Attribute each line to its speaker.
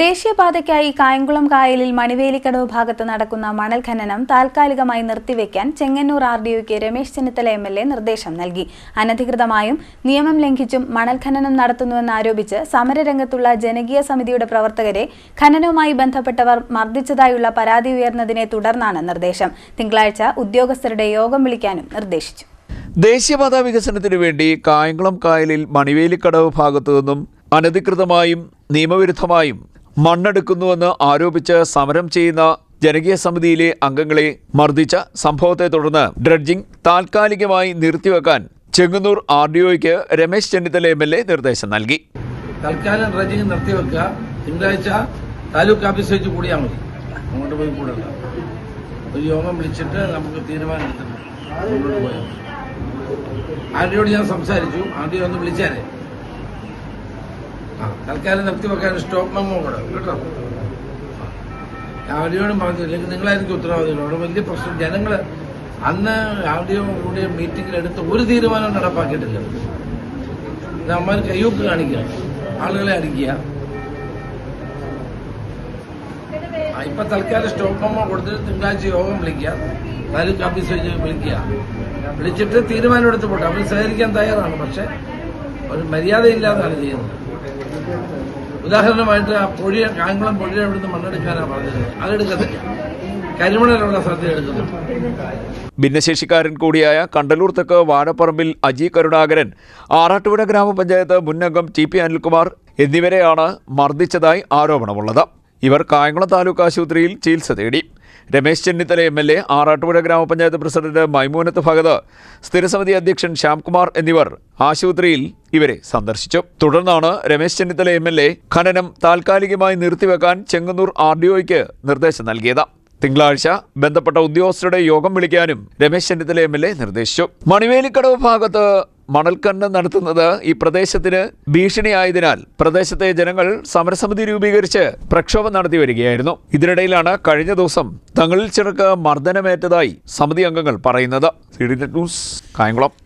Speaker 1: ദേശീയപാതയ്ക്കായി കായംകുളം കായലിൽ മണിവേലിക്കടവ് ഭാഗത്ത് നടക്കുന്ന മണൽ ഖനനം താൽക്കാലികമായി നിർത്തിവെക്കാൻ ചെങ്ങന്നൂർ ആർഡിഒയ്ക്ക് രമേശ് ചെന്നിത്തല എംഎൽഎ നിർദ്ദേശം നൽകി. അനധികൃതമായും നിയമം ലംഘിച്ചും മണൽ ഖനനം നടത്തുന്നുവെന്നാരോപിച്ച് സമരരംഗത്തുള്ള ജനകീയ സമിതിയുടെ പ്രവർത്തകരെ ഖനനവുമായി ബന്ധപ്പെട്ടവർ മർദ്ദിച്ചതായുള്ള പരാതി ഉയർന്നതിനെ തുടർന്നാണ് നിർദ്ദേശം. തിങ്കളാഴ്ച ഉദ്യോഗസ്ഥരുടെ യോഗം വിളിക്കാനും നിർദ്ദേശിച്ചു.
Speaker 2: ദേശീയപാത വികസനത്തിനു വേണ്ടി കായംകുളം കായലിൽ മണിവേലിക്കടവ് ഭാഗത്തു നിന്നും അനധികൃതമായും നിയമവിരുദ്ധമായും മണ്ണെടുക്കുന്നുവെന്ന് ആരോപിച്ച് സമരം ചെയ്യുന്ന ജനകീയ സമിതിയിലെ അംഗങ്ങളെ മർദ്ദിച്ച സംഭവത്തെ തുടർന്ന് ഡ്രഡ്ജിംഗ് താൽക്കാലികമായി നിർത്തിവെക്കാൻ ചെങ്ങന്നൂർ ആർഡിഒയ്ക്ക് രമേശ് ചെന്നിത്തല എംഎൽഎ നിർദ്ദേശം നൽകി.
Speaker 3: തൽക്കാലം ഡ്രഡ്ജിംഗ് നിർത്തിവെക്കുക. തിങ്കളാഴ്ച താലൂക്ക് ഓഫീസ് വെച്ച് കൂടിയാൽ മതി. അങ്ങോട്ട് പോയി കൂടണ്ട. ഒരു യോഗം വിളിച്ചിട്ട് നമുക്ക് തീരുമാനം എടുത്തിട്ട് മുന്നോട്ട് പോയാൽ മതി. ആർഡിയോട് ഞാൻ സംസാരിച്ചു. ആർഡിയോ ഒന്ന് വിളിച്ചാലേ തൽക്കാലം നിർത്തിവെക്കാൻ സ്റ്റോപ്പ് മെമ്മോ കൂടെ കേട്ടോ. ആർഡിയോടും പറഞ്ഞു. ഇല്ലെങ്കിൽ നിങ്ങളായിരിക്കും ഉത്തരവാദികൾ. അവിടെ വലിയ പ്രശ്നം. ജനങ്ങൾ അന്ന് ആർഡിയോ കൂടിയ മീറ്റിംഗിൽ എടുത്ത് ഒരു തീരുമാനം നടപ്പാക്കിയിട്ടില്ല. നമ്മൾ കയ്യൊപ്പ് കാണിക്കുക, ആളുകളെ അടിക്കുക. ഇപ്പൊ തൽക്കാലം സ്റ്റോപ്പ് മെമ്മോ കൊടുത്തിട്ട് തിങ്കളാഴ്ച യോഗം വിളിക്കുക. താലൂക്ക് ഓഫീസ് വെച്ച് വിളിക്കുക. വിളിച്ചിട്ട് തീരുമാനം എടുത്ത് പോട്ടെ. അവർ സഹകരിക്കാൻ തയ്യാറാണ്. പക്ഷെ ഒരു മര്യാദയില്ലാതാണ് ചെയ്യുന്നത്. ഉദാഹരണമായിട്ട് ആ പൊഴി കായംകുളം പൊഴിയെ ഇവിടുന്ന് മണ്ണെടുക്കാനാണ് പറഞ്ഞത്. അതെടുക്കത്തില്ല. കരിമണലുള്ള ശ്രദ്ധ എടുക്കുന്നു.
Speaker 2: ഭിന്നശേഷിക്കാരൻ കൂടിയായ കണ്ടലൂർ തെക്ക് വാഴപ്പറമ്പിൽ അജി കരുണാകരൻ, ആറാട്ടുപുഴ ഗ്രാമപഞ്ചായത്ത് മുൻ അംഗം ടി പി അനിൽകുമാർ എന്നിവരെയാണ് മർദ്ദിച്ചതായി ആരോപണമുള്ളത്. ഇവർ കായംകുളം താലൂക്ക് ആശുപത്രിയിൽ ചികിത്സ തേടി. രമേശ് ചെന്നിത്തല എംഎൽഎ, ആറാട്ടുപുഴ ഗ്രാമപഞ്ചായത്ത് പ്രസിഡന്റ് മൈമൂനത്ത് ഭഗത്, സ്ഥിരസമിതി അധ്യക്ഷൻ ശ്യാംകുമാർ എന്നിവർ ആശുപത്രിയിൽ ഇവരെ സന്ദർശിച്ചു. തുടർന്നാണ് രമേശ് ചെന്നിത്തല എംഎൽഎ ഖനനം താൽക്കാലികമായി നിർത്തിവെക്കാൻ ചെങ്ങന്നൂർ ആർഡിഒയ്ക്ക് നിർദ്ദേശം നൽകിയത്. തിങ്കളാഴ്ച ബന്ധപ്പെട്ട ഉദ്യോഗസ്ഥരുടെ യോഗം വിളിക്കാനും രമേശ് ചെന്നിത്തല എംഎൽഎ നിർദ്ദേശിച്ചു. മണിവേലിക്കടവ് ഭാഗത്ത് മണൽഖനനം നടത്തുന്നത് ഈ പ്രദേശത്തിന് ഭീഷണിയായതിനാൽ പ്രദേശത്തെ ജനങ്ങൾ സമരസമിതി രൂപീകരിച്ച് പ്രക്ഷോഭം നടത്തി വരികയായിരുന്നു. ഇതിനിടയിലാണ് കഴിഞ്ഞ ദിവസം തങ്ങളിൽ ചിലർക്ക് മർദ്ദനമേറ്റതായി സമിതി അംഗങ്ങൾ പറയുന്നത്. CDNet news, Kayamkulam.